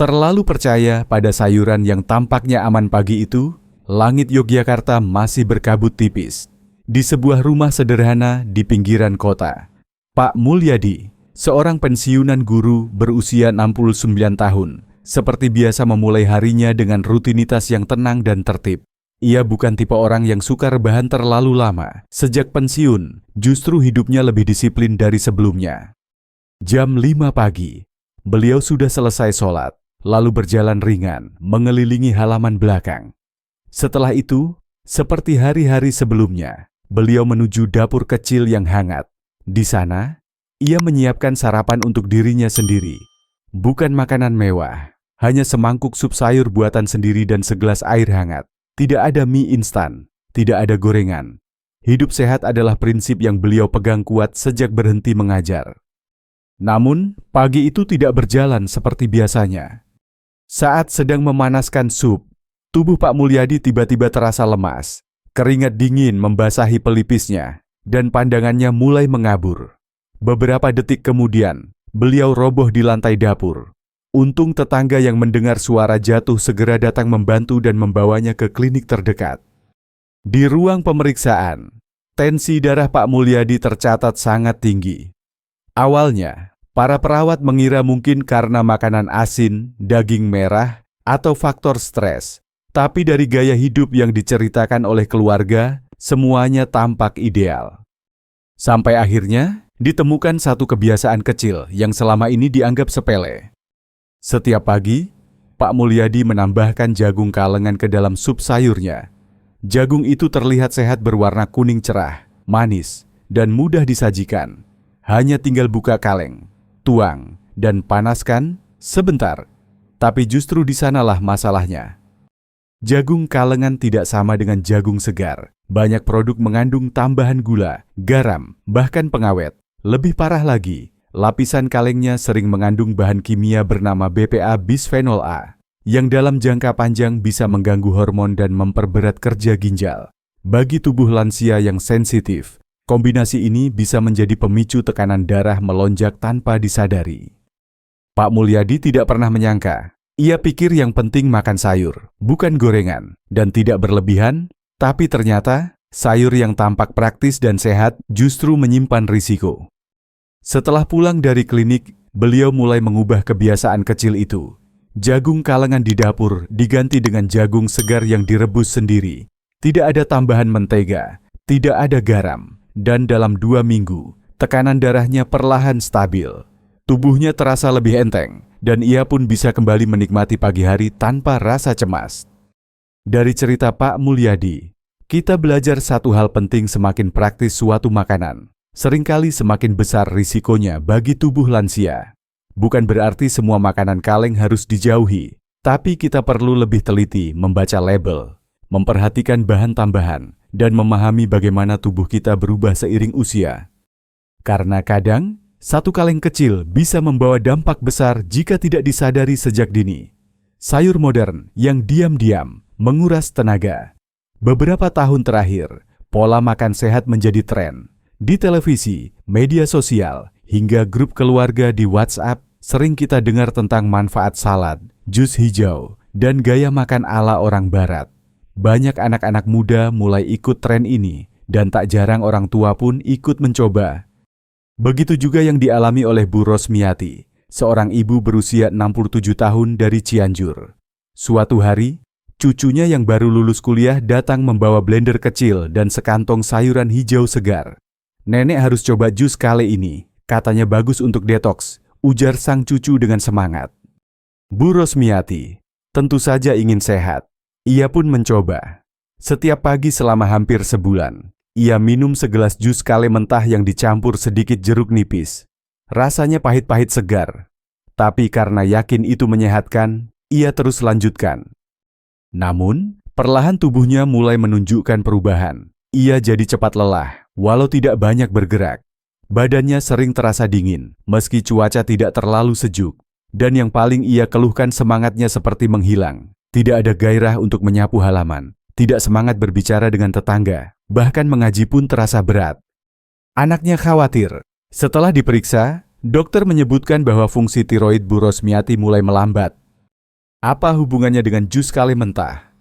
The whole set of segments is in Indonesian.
Terlalu percaya pada sayuran yang tampaknya aman pagi itu, langit Yogyakarta masih berkabut tipis. Di sebuah rumah sederhana di pinggiran kota, Pak Mulyadi, seorang pensiunan guru berusia 69 tahun, seperti biasa memulai harinya dengan rutinitas yang tenang dan tertib. Ia bukan tipe orang yang suka rebahan terlalu lama. Sejak pensiun, justru hidupnya lebih disiplin dari sebelumnya. Jam 5 pagi, beliau sudah selesai sholat, lalu berjalan ringan mengelilingi halaman belakang. Setelah itu, seperti hari-hari sebelumnya, beliau menuju dapur kecil yang hangat. Di sana, ia menyiapkan sarapan untuk dirinya sendiri. Bukan makanan mewah, hanya semangkuk sup sayur buatan sendiri dan segelas air hangat. Tidak ada mie instan, tidak ada gorengan. Hidup sehat adalah prinsip yang beliau pegang kuat sejak berhenti mengajar. Namun, pagi itu tidak berjalan seperti biasanya. Saat sedang memanaskan sup, tubuh Pak Mulyadi tiba-tiba terasa lemas. Keringat dingin membasahi pelipisnya, dan pandangannya mulai mengabur. Beberapa detik kemudian, beliau roboh di lantai dapur. Untung tetangga yang mendengar suara jatuh segera datang membantu dan membawanya ke klinik terdekat. Di ruang pemeriksaan, tensi darah Pak Mulyadi tercatat sangat tinggi. Awalnya, para perawat mengira mungkin karena makanan asin, daging merah, atau faktor stres. Tapi dari gaya hidup yang diceritakan oleh keluarga, semuanya tampak ideal. Sampai akhirnya, ditemukan satu kebiasaan kecil yang selama ini dianggap sepele. Setiap pagi, Pak Mulyadi menambahkan jagung kalengan ke dalam sup sayurnya. Jagung itu terlihat sehat berwarna kuning cerah, manis, dan mudah disajikan. Hanya tinggal buka kaleng, tuang, dan panaskan sebentar. Tapi justru di sanalah masalahnya. Jagung kalengan tidak sama dengan jagung segar. Banyak produk mengandung tambahan gula, garam, bahkan pengawet. Lebih parah lagi, lapisan kalengnya sering mengandung bahan kimia bernama BPA bisphenol A, yang dalam jangka panjang bisa mengganggu hormon dan memperberat kerja ginjal. Bagi tubuh lansia yang sensitif, kombinasi ini bisa menjadi pemicu tekanan darah melonjak tanpa disadari. Pak Mulyadi tidak pernah menyangka. Ia pikir yang penting makan sayur, bukan gorengan, dan tidak berlebihan, tapi ternyata sayur yang tampak praktis dan sehat justru menyimpan risiko. Setelah pulang dari klinik, beliau mulai mengubah kebiasaan kecil itu. Jagung kalengan di dapur diganti dengan jagung segar yang direbus sendiri. Tidak ada tambahan mentega, tidak ada garam, dan dalam 2 minggu, tekanan darahnya perlahan stabil. Tubuhnya terasa lebih enteng, dan ia pun bisa kembali menikmati pagi hari tanpa rasa cemas. Dari cerita Pak Mulyadi, kita belajar satu hal penting: semakin praktis suatu makanan, seringkali semakin besar risikonya bagi tubuh lansia. Bukan berarti semua makanan kaleng harus dijauhi, tapi kita perlu lebih teliti membaca label, memperhatikan bahan tambahan, dan memahami bagaimana tubuh kita berubah seiring usia. Karena kadang, satu kaleng kecil bisa membawa dampak besar jika tidak disadari sejak dini. Sayur modern yang diam-diam menguras tenaga. Beberapa tahun terakhir, pola makan sehat menjadi tren. Di televisi, media sosial, hingga grup keluarga di WhatsApp, sering kita dengar tentang manfaat salad, jus hijau, dan gaya makan ala orang barat. Banyak anak-anak muda mulai ikut tren ini, dan tak jarang orang tua pun ikut mencoba. Begitu juga yang dialami oleh Bu Rosmiati, seorang ibu berusia 67 tahun dari Cianjur. Suatu hari, cucunya yang baru lulus kuliah datang membawa blender kecil dan sekantong sayuran hijau segar. "Nenek harus coba jus kali ini, katanya bagus untuk detoks," ujar sang cucu dengan semangat. Bu Rosmiati tentu saja ingin sehat. Ia pun mencoba. Setiap pagi selama hampir sebulan, ia minum segelas jus kale mentah yang dicampur sedikit jeruk nipis. Rasanya pahit-pahit segar. Tapi karena yakin itu menyehatkan, ia terus lanjutkan. Namun, perlahan tubuhnya mulai menunjukkan perubahan. Ia jadi cepat lelah, walau tidak banyak bergerak. Badannya sering terasa dingin, meski cuaca tidak terlalu sejuk. Dan yang paling ia keluhkan, semangatnya seperti menghilang. Tidak ada gairah untuk menyapu halaman, tidak semangat berbicara dengan tetangga, bahkan mengaji pun terasa berat. Anaknya khawatir. Setelah diperiksa, dokter menyebutkan bahwa fungsi tiroid Bu Rosmiati mulai melambat. Apa hubungannya dengan jus kale mentah?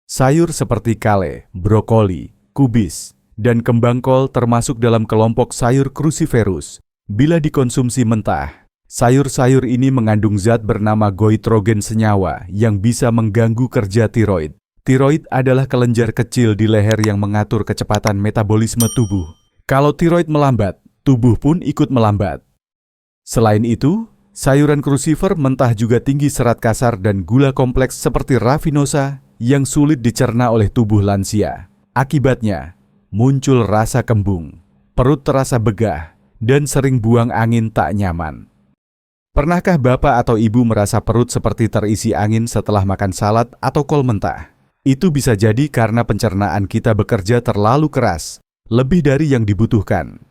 Sayur seperti kale, brokoli, kubis, dan kembang kol termasuk dalam kelompok sayur cruciferous. Bila dikonsumsi mentah, sayur-sayur ini mengandung zat bernama goitrogen senyawa yang bisa mengganggu kerja tiroid. Tiroid adalah kelenjar kecil di leher yang mengatur kecepatan metabolisme tubuh. Kalau tiroid melambat, tubuh pun ikut melambat. Selain itu, sayuran crucifer mentah juga tinggi serat kasar dan gula kompleks seperti rafinosa yang sulit dicerna oleh tubuh lansia. Akibatnya, muncul rasa kembung, perut terasa begah, dan sering buang angin tak nyaman. Pernahkah Bapak atau Ibu merasa perut seperti terisi angin setelah makan salad atau kol mentah? Itu bisa jadi karena pencernaan kita bekerja terlalu keras, lebih dari yang dibutuhkan.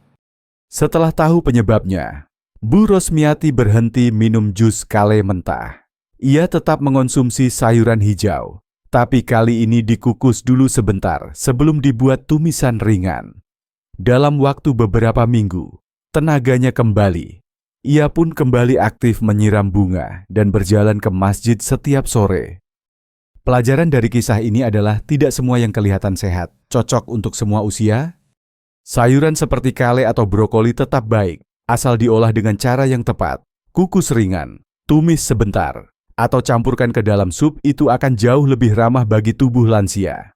Setelah tahu penyebabnya, Bu Rosmiati berhenti minum jus kale mentah. Ia tetap mengonsumsi sayuran hijau, tapi kali ini dikukus dulu sebentar sebelum dibuat tumisan ringan. Dalam waktu beberapa minggu, tenaganya kembali. Ia pun kembali aktif menyiram bunga dan berjalan ke masjid setiap sore. Pelajaran dari kisah ini adalah tidak semua yang kelihatan sehat cocok untuk semua usia. Sayuran seperti kale atau brokoli tetap baik, asal diolah dengan cara yang tepat. Kukus ringan, tumis sebentar, atau campurkan ke dalam sup itu akan jauh lebih ramah bagi tubuh lansia.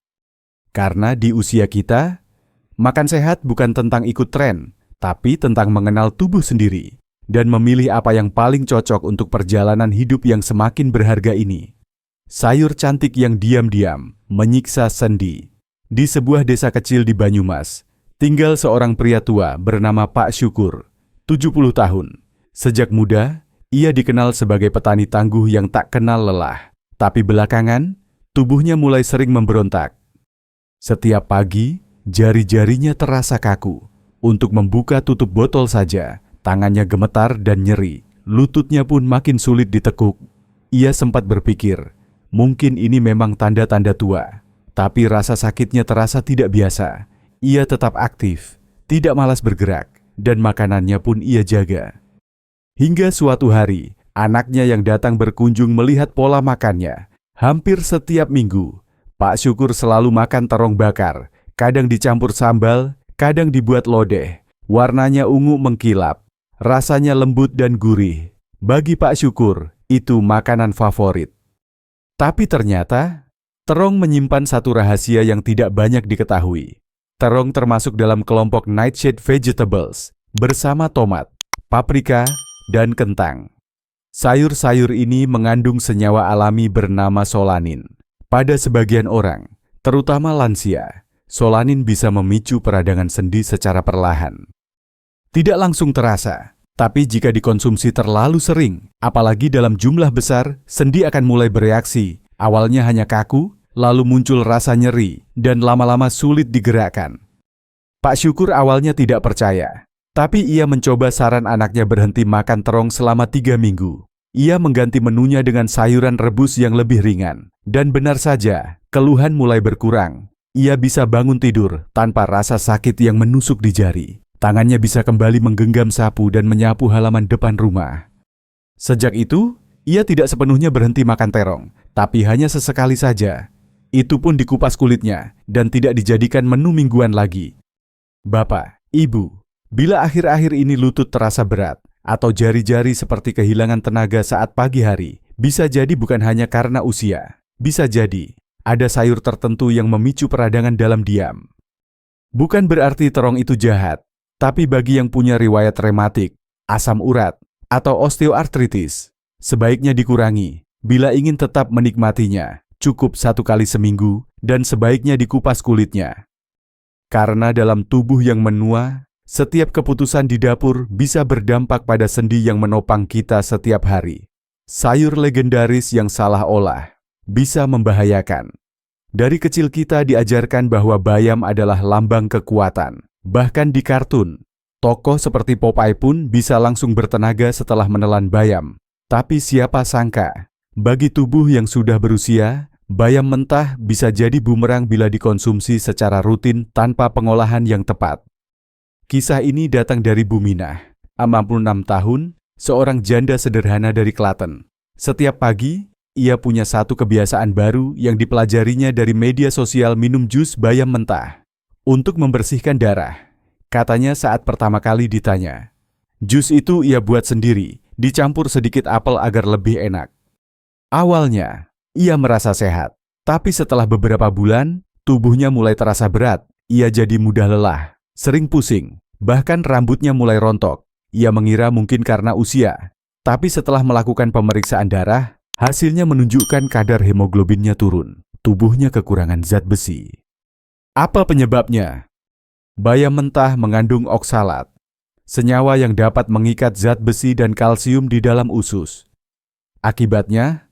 Karena di usia kita, makan sehat bukan tentang ikut tren, tapi tentang mengenal tubuh sendiri dan memilih apa yang paling cocok untuk perjalanan hidup yang semakin berharga ini. Sayur cantik yang diam-diam menyiksa sendi. Di sebuah desa kecil di Banyumas, tinggal seorang pria tua bernama Pak Syukur, 70 tahun. Sejak muda, ia dikenal sebagai petani tangguh yang tak kenal lelah. Tapi belakangan, tubuhnya mulai sering memberontak. Setiap pagi, jari-jarinya terasa kaku. Untuk membuka tutup botol saja, tangannya gemetar dan nyeri. Lututnya pun makin sulit ditekuk. Ia sempat berpikir, mungkin ini memang tanda-tanda tua. Tapi rasa sakitnya terasa tidak biasa. Ia tetap aktif, tidak malas bergerak, dan makanannya pun ia jaga. Hingga suatu hari, anaknya yang datang berkunjung melihat pola makannya. Hampir setiap minggu, Pak Syukur selalu makan terong bakar, kadang dicampur sambal, kadang dibuat lodeh. Warnanya ungu mengkilap, rasanya lembut dan gurih. Bagi Pak Syukur, itu makanan favorit. Tapi ternyata, terong menyimpan satu rahasia yang tidak banyak diketahui. Terong termasuk dalam kelompok nightshade vegetables, bersama tomat, paprika, dan kentang. Sayur-sayur ini mengandung senyawa alami bernama solanin. Pada sebagian orang, terutama lansia, solanin bisa memicu peradangan sendi secara perlahan. Tidak langsung terasa, tapi jika dikonsumsi terlalu sering, apalagi dalam jumlah besar, sendi akan mulai bereaksi. Awalnya hanya kaku, lalu muncul rasa nyeri, dan lama-lama sulit digerakkan. Pak Syukur awalnya tidak percaya, tapi ia mencoba saran anaknya berhenti makan terong selama 3 minggu. Ia mengganti menunya dengan sayuran rebus yang lebih ringan. Dan benar saja, keluhan mulai berkurang. Ia bisa bangun tidur tanpa rasa sakit yang menusuk di jari. Tangannya bisa kembali menggenggam sapu dan menyapu halaman depan rumah. Sejak itu, ia tidak sepenuhnya berhenti makan terong, tapi hanya sesekali saja. Itu pun dikupas kulitnya dan tidak dijadikan menu mingguan lagi. Bapak, Ibu, bila akhir-akhir ini lutut terasa berat atau jari-jari seperti kehilangan tenaga saat pagi hari, bisa jadi bukan hanya karena usia. Bisa jadi ada sayur tertentu yang memicu peradangan dalam diam. Bukan berarti terong itu jahat, tapi bagi yang punya riwayat rematik, asam urat, atau osteoartritis, sebaiknya dikurangi. Bila ingin tetap menikmatinya, cukup 1 kali seminggu dan sebaiknya dikupas kulitnya. Karena dalam tubuh yang menua, setiap keputusan di dapur bisa berdampak pada sendi yang menopang kita setiap hari. Sayur legendaris yang salah olah bisa membahayakan. Dari kecil kita diajarkan bahwa bayam adalah lambang kekuatan. Bahkan di kartun, tokoh seperti Popeye pun bisa langsung bertenaga setelah menelan bayam. Tapi siapa sangka, bagi tubuh yang sudah berusia, bayam mentah bisa jadi bumerang bila dikonsumsi secara rutin tanpa pengolahan yang tepat. Kisah ini datang dari Buminah, 66 tahun, seorang janda sederhana dari Klaten. Setiap pagi, ia punya satu kebiasaan baru yang dipelajarinya dari media sosial minum jus bayam mentah. Untuk membersihkan darah, katanya saat pertama kali ditanya. Jus itu ia buat sendiri, dicampur sedikit apel agar lebih enak. Awalnya, ia merasa sehat. Tapi setelah beberapa bulan, tubuhnya mulai terasa berat. Ia jadi mudah lelah, sering pusing, bahkan rambutnya mulai rontok. Ia mengira mungkin karena usia. Tapi setelah melakukan pemeriksaan darah, hasilnya menunjukkan kadar hemoglobinnya turun. Tubuhnya kekurangan zat besi. Apa penyebabnya? Bayam mentah mengandung oksalat, senyawa yang dapat mengikat zat besi dan kalsium di dalam usus. Akibatnya,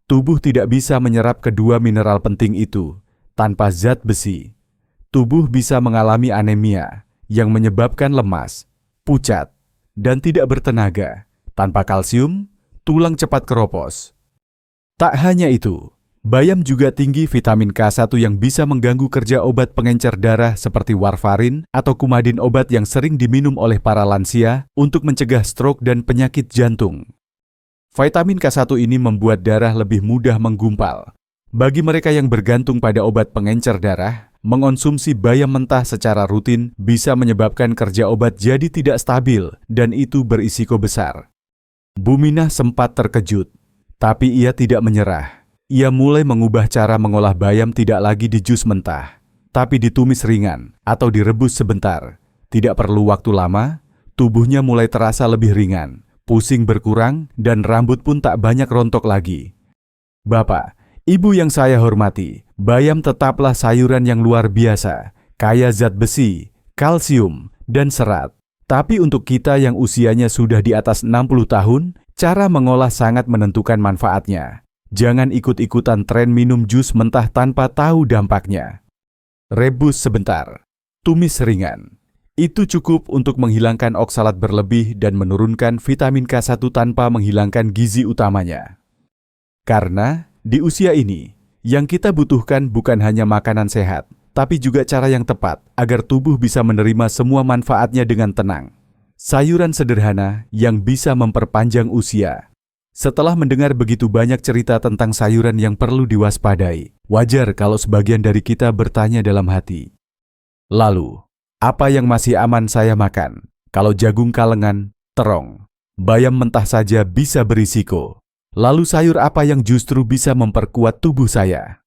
tubuh tidak bisa menyerap kedua mineral penting itu. Tanpa zat besi, tubuh bisa mengalami anemia yang menyebabkan lemas, pucat, dan tidak bertenaga. Tanpa kalsium, tulang cepat keropos. Tak hanya itu, bayam juga tinggi vitamin K1 yang bisa mengganggu kerja obat pengencer darah seperti warfarin atau kumadin, obat yang sering diminum oleh para lansia untuk mencegah stroke dan penyakit jantung. Vitamin K1 ini membuat darah lebih mudah menggumpal. Bagi mereka yang bergantung pada obat pengencer darah, mengonsumsi bayam mentah secara rutin bisa menyebabkan kerja obat jadi tidak stabil dan itu berisiko besar. Buminah sempat terkejut. Tapi ia tidak menyerah. Ia mulai mengubah cara mengolah bayam, tidak lagi di jus mentah, tapi ditumis ringan atau direbus sebentar. Tidak perlu waktu lama, tubuhnya mulai terasa lebih ringan, pusing berkurang, dan rambut pun tak banyak rontok lagi. Bapak, Ibu yang saya hormati, bayam tetaplah sayuran yang luar biasa, kaya zat besi, kalsium, dan serat. Tapi untuk kita yang usianya sudah di atas 60 tahun, cara mengolah sangat menentukan manfaatnya. Jangan ikut-ikutan tren minum jus mentah tanpa tahu dampaknya. Rebus sebentar, tumis ringan. Itu cukup untuk menghilangkan oksalat berlebih dan menurunkan vitamin K1 tanpa menghilangkan gizi utamanya. Karena di usia ini, yang kita butuhkan bukan hanya makanan sehat, tapi juga cara yang tepat agar tubuh bisa menerima semua manfaatnya dengan tenang. Sayuran sederhana yang bisa memperpanjang usia. Setelah mendengar begitu banyak cerita tentang sayuran yang perlu diwaspadai, wajar kalau sebagian dari kita bertanya dalam hati. Lalu, apa yang masih aman saya makan? Kalau jagung kalengan, terong, bayam mentah saja bisa berisiko. Lalu sayur apa yang justru bisa memperkuat tubuh saya?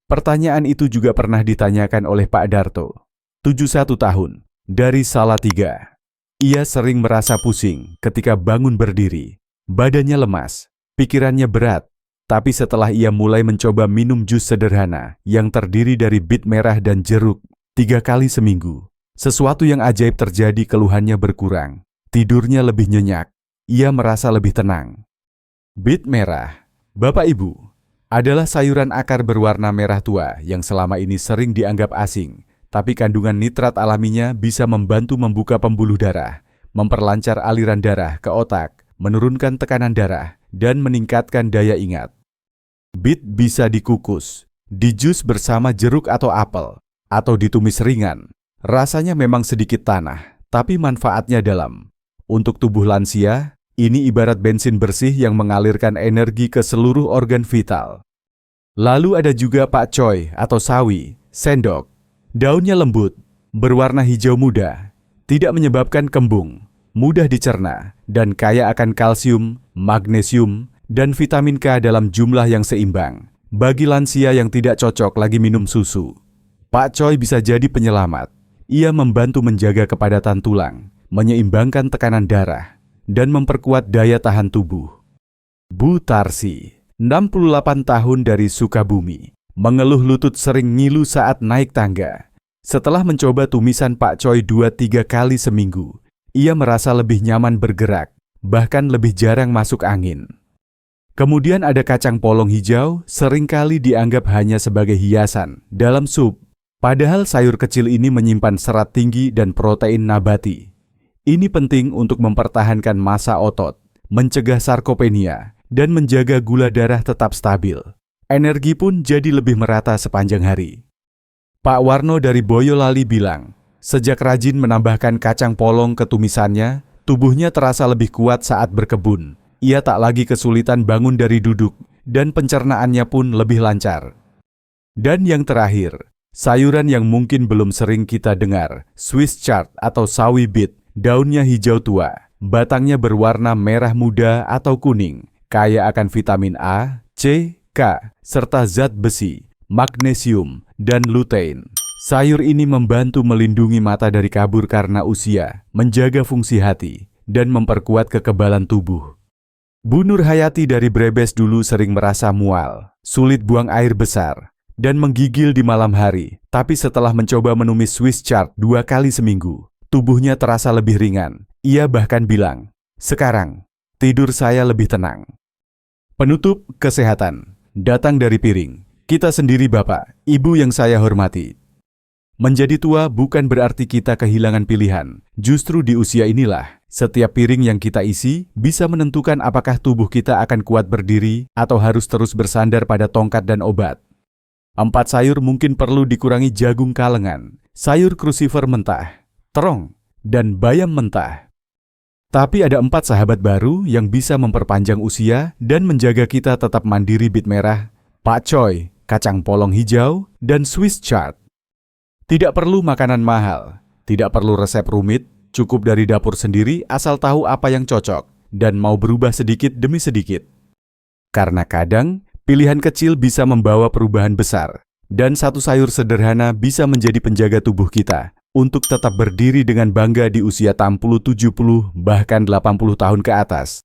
Pertanyaan itu juga pernah ditanyakan oleh Pak Darto, 71 tahun, dari Salatiga. Ia sering merasa pusing ketika bangun berdiri. Badannya lemas, pikirannya berat. Tapi setelah ia mulai mencoba minum jus sederhana yang terdiri dari bit merah dan jeruk 3 kali seminggu, sesuatu yang ajaib terjadi. Keluhannya berkurang, tidurnya lebih nyenyak, ia merasa lebih tenang. Bit merah, Bapak Ibu, adalah sayuran akar berwarna merah tua yang selama ini sering dianggap asing, tapi kandungan nitrat alaminya bisa membantu membuka pembuluh darah, memperlancar aliran darah ke otak, menurunkan tekanan darah, dan meningkatkan daya ingat. Bit bisa dikukus, dijus bersama jeruk atau apel, atau ditumis ringan. Rasanya memang sedikit tanah, tapi manfaatnya dalam. Untuk tubuh lansia, ini ibarat bensin bersih yang mengalirkan energi ke seluruh organ vital. Lalu ada juga pakcoy atau sawi, sendok. Daunnya lembut, berwarna hijau muda, tidak menyebabkan kembung, mudah dicerna, dan kaya akan kalsium, magnesium, dan vitamin K dalam jumlah yang seimbang. Bagi lansia yang tidak cocok lagi minum susu, pakcoy bisa jadi penyelamat. Ia membantu menjaga kepadatan tulang, menyeimbangkan tekanan darah, dan memperkuat daya tahan tubuh. Bu Tarsi, 68 tahun dari Sukabumi, mengeluh lutut sering ngilu saat naik tangga. Setelah mencoba tumisan pakcoy 2-3 kali seminggu, ia merasa lebih nyaman bergerak, bahkan lebih jarang masuk angin. Kemudian ada kacang polong hijau, seringkali dianggap hanya sebagai hiasan dalam sup. Padahal sayur kecil ini menyimpan serat tinggi dan protein nabati. Ini penting untuk mempertahankan massa otot, mencegah sarkopenia, dan menjaga gula darah tetap stabil. Energi pun jadi lebih merata sepanjang hari. Pak Warno dari Boyolali bilang, sejak rajin menambahkan kacang polong ke tumisannya, tubuhnya terasa lebih kuat saat berkebun. Ia tak lagi kesulitan bangun dari duduk, dan pencernaannya pun lebih lancar. Dan yang terakhir, sayuran yang mungkin belum sering kita dengar, Swiss chard atau sawi beet, daunnya hijau tua, batangnya berwarna merah muda atau kuning, kaya akan vitamin A, C, K, serta zat besi, magnesium, dan lutein. Sayur ini membantu melindungi mata dari kabur karena usia, menjaga fungsi hati, dan memperkuat kekebalan tubuh. Bu Nur Hayati dari Brebes dulu sering merasa mual, sulit buang air besar, dan menggigil di malam hari. Tapi setelah mencoba menumis Swiss chard 2 kali seminggu, tubuhnya terasa lebih ringan. Ia bahkan bilang, "Sekarang, tidur saya lebih tenang." Penutup kesehatan datang dari piring. Kita sendiri Bapak, Ibu yang saya hormati. Menjadi tua bukan berarti kita kehilangan pilihan. Justru di usia inilah, setiap piring yang kita isi bisa menentukan apakah tubuh kita akan kuat berdiri atau harus terus bersandar pada tongkat dan obat. 4 sayur mungkin perlu dikurangi jagung kalengan, sayur crucifer mentah, terong, dan bayam mentah. Tapi ada 4 sahabat baru yang bisa memperpanjang usia dan menjaga kita tetap mandiri beet merah, pakcoy, kacang polong hijau, dan Swiss chard. Tidak perlu makanan mahal, tidak perlu resep rumit, cukup dari dapur sendiri asal tahu apa yang cocok dan mau berubah sedikit demi sedikit. Karena kadang, pilihan kecil bisa membawa perubahan besar, dan satu sayur sederhana bisa menjadi penjaga tubuh kita untuk tetap berdiri dengan bangga di usia 60, 70, bahkan 80 tahun ke atas.